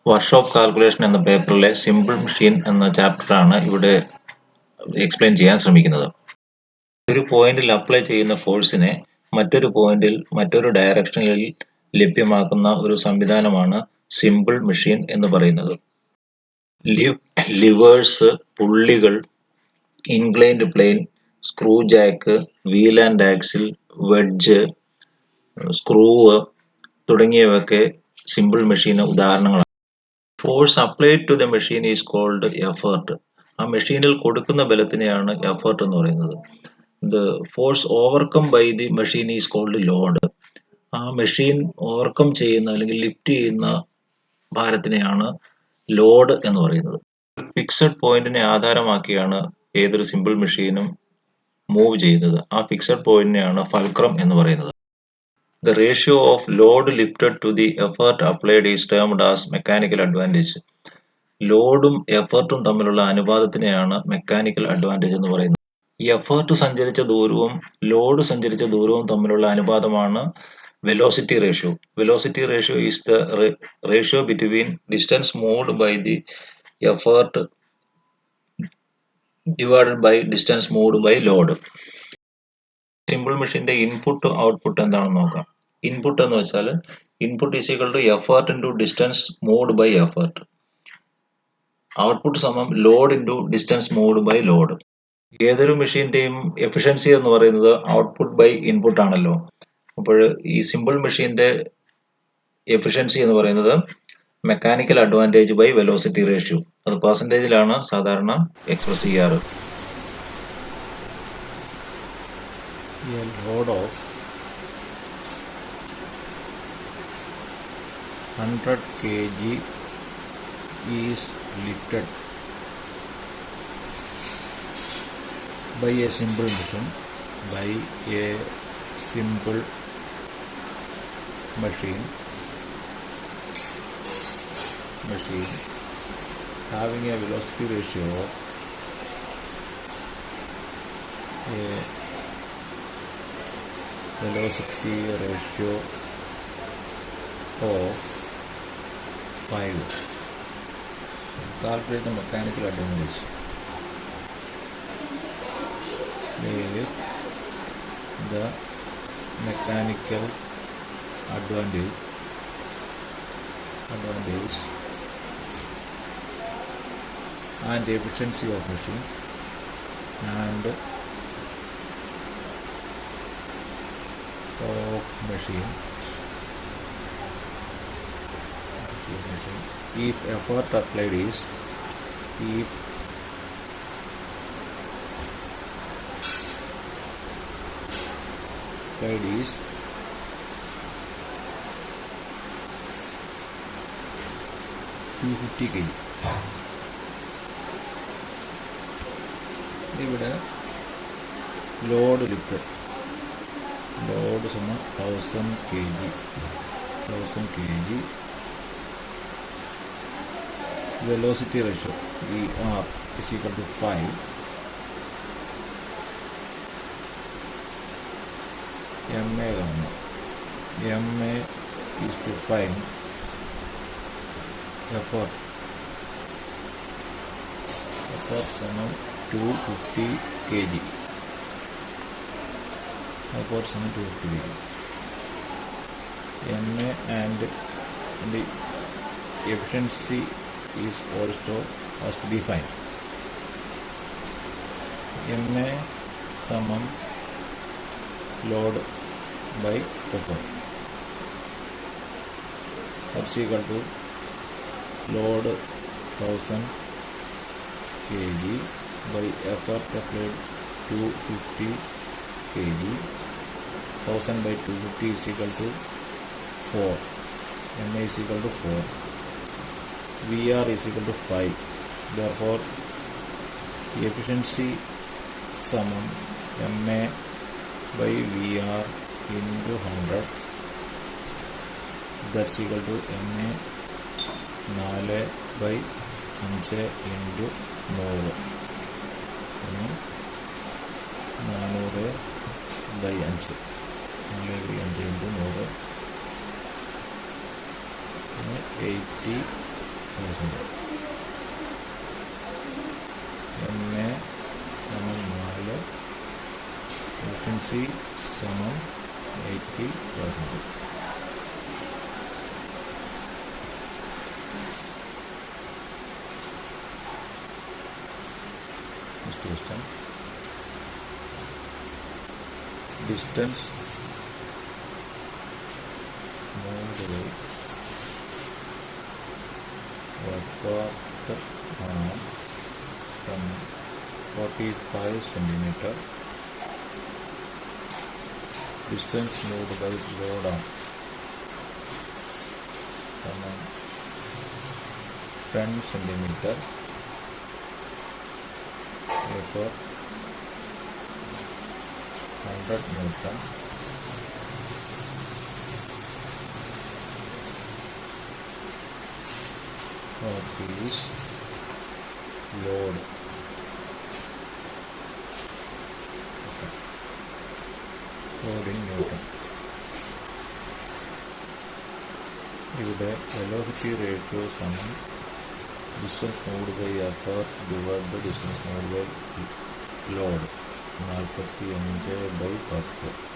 Workshop calculation എന്ന പേപ്പറിലെ simple machine എന്ന ചാപ്റ്ററാണ് ഇവിടെ എക്സ്പ്ലെയിൻ ചെയ്യാൻ ശ്രമിക്കുന്നത്. ഒരു പോയിന്റിൽ അപ്ലൈ ചെയ്യുന്ന ഫോഴ്സിനെ മറ്റൊരു പോയിന്റിൽ മറ്റൊരു ഡയറക്ഷനിൽ ലഭ്യമാക്കുന്ന ഒരു സംവിധാനമാണ് സിമ്പിൾ മെഷീൻ എന്ന് പറയുന്നത്. ലിവേഴ്സ്, പുള്ളികൾ, inclined plane, screw jack, wheel and axle, wedge, screw തുടങ്ങിയവയൊക്കെ സിമ്പിൾ മെഷീന് ഉദാഹരണങ്ങളാണ്. Force applied to the machine is called effort. ആ മെഷീനിൽ കൊടുക്കുന്ന ബലത്തിനെയാണ് എഫേർട്ട് എന്ന് പറയുന്നത്. The force overcome by the machine is called load. ആ മെഷീൻ ഓവർകം ചെയ്യുന്ന അല്ലെങ്കിൽ ലിഫ്റ്റ് ചെയ്യുന്ന ഭാരത്തിനെയാണ് ലോഡ് എന്ന് പറയുന്നത്. ഫിക്സഡ് പോയിന്റിനെ ആധാരമാക്കിയാണ് ഏതൊരു സിമ്പിൾ മെഷീനും മൂവ് ചെയ്യുന്നത്. ആ ഫിക്സഡ് പോയിന്റിനെയാണ് ഫൾക്രം എന്ന് പറയുന്നത്. The ratio of load lifted to the effort applied is termed as mechanical advantage. ലോഡും എഫേർട്ടും തമ്മിലുള്ള അനുപാതത്തിനെയാണ് മെക്കാനിക്കൽ അഡ്വാൻറ്റേജ് എന്ന് പറയുന്നത്. ഈ എഫേർട്ട് സഞ്ചരിച്ച ദൂരവും ലോഡ് സഞ്ചരിച്ച ദൂരവും തമ്മിലുള്ള അനുപാതമാണ് velocity ratio. Velocity ratio is the ratio between distance moved by the effort divided by distance moved by load. Simple മെഷീന്റെ ഇൻപുട്ട് ഔട്ട്പുട്ട് എന്താണെന്ന് നോക്കാം. ഇൻപുട്ട് എന്ന് വെച്ചാൽ input is equal to effort into distance moved by effort. Output സമം load into distance moved by load. ഏതൊരു മെഷീന്റെയും efficiency എന്ന് പറയുന്നത് ഔട്ട്പുട്ട് ബൈ ഇൻപുട്ട് ആണല്ലോ. അപ്പോൾ ഈ സിമ്പിൾ മെഷീന്റെ എഫിഷ്യൻസി എന്ന് പറയുന്നത് mechanical advantage by velocity ratio. അത് പെർസെൻറ്റേജിലാണ് സാധാരണ എക്സ്പ്രസ് ചെയ്യാറ്. A load of 100 kg is lifted by a simple machine having a velocity ratio of of 5. Calculate the mechanical advantage. The mechanical advantage and efficiency of machine and if effort applied is 250 kg. ഇവിടെ load lifted, load സമം 1000 kg. Velocity ratio VR is equal to 5. MA is to find effort സമം 250 kg. Effort സമം 250 kg. MA and the efficiency is also has to be defined. MA സമം load by effort. That's equal to load 1000 kg by effort applied 250 kg. 1000 by 250 is equal to 4. MA is equal to 4. VR is equal to 5. Therefore, efficiency സമം MA by VR into 100. That's equal to MA 4 by 5 into 100. 400 by 5. 4 by 5 into 100. 80 MA സമം 4, efficiency സമം 80%. Next question. Distance moved by apart arm from 45 centimeter. Distance moved by load arm from 10 centimeter. Therefore 100 Newton. What is load? Load in Newton. ഇവിടെ velocity ratio സമം distance moved by effort divided by distance moved by load. 45/10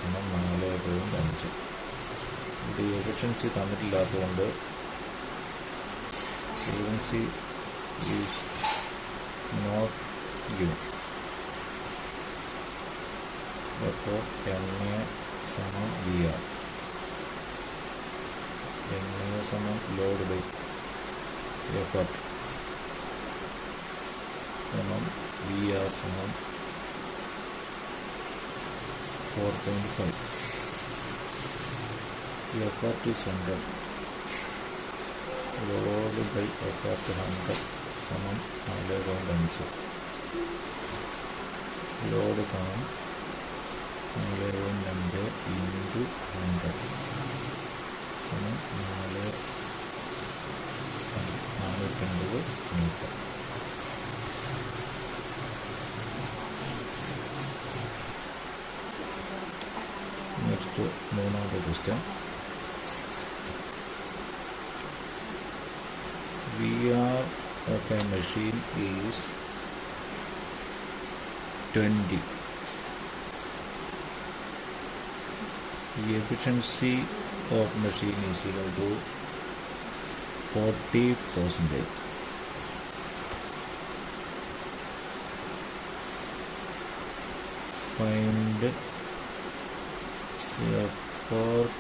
സമം 4.5. ഇവിടെ efficiency തന്നിട്ടില്ലാത്തതുകൊണ്ട് efficiency is not given. Therefore MA സമം VR. MA സമം load by effort സമം VR സമം 4.5. Effort is 100. Load by effort 100 സമം 4.5. Load സമം 4.2 into 100 സമം 420 മീറ്റർ. നെക്സ്റ്റ് മൂന്നാമത്തെ question. VR of a machine is 20. The efficiency of machine is equal to 40%. Find effort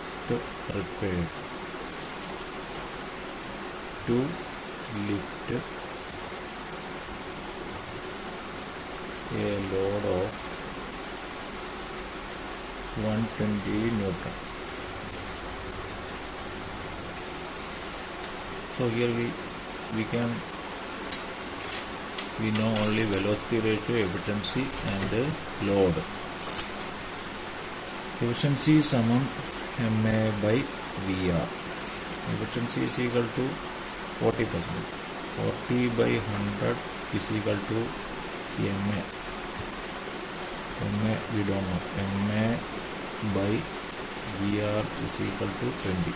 required to lift a load of 120 Newton. So here we know only velocity ratio, efficiency and load. Efficiency സമം MA by VR. Efficiency is equal to 40%. 40 by 100 is equal to MA. MA we don't know. MA by VR is equal to 20.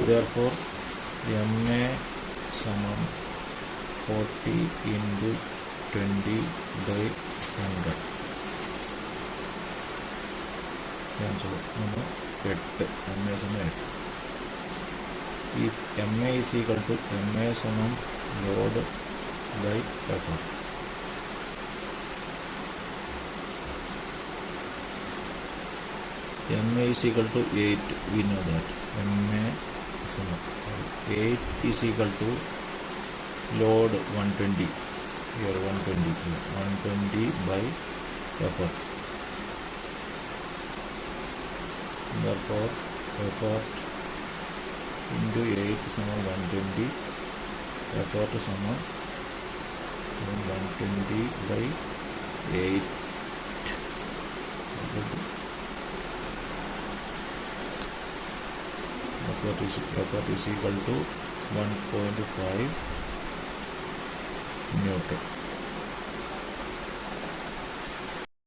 Therefore MA സമം 40 into 20 by 100. Answer number 8. MA സമം 8. If MA is equal to MA സമം load by effort. MA is equal to 8. We know that. MA സമം 8 is equal to load 120. Here 120 by effort. Therefore effort into 8 സമം 120. Effort സമം 120 by 8. Effort is equal to 1.5 Newton.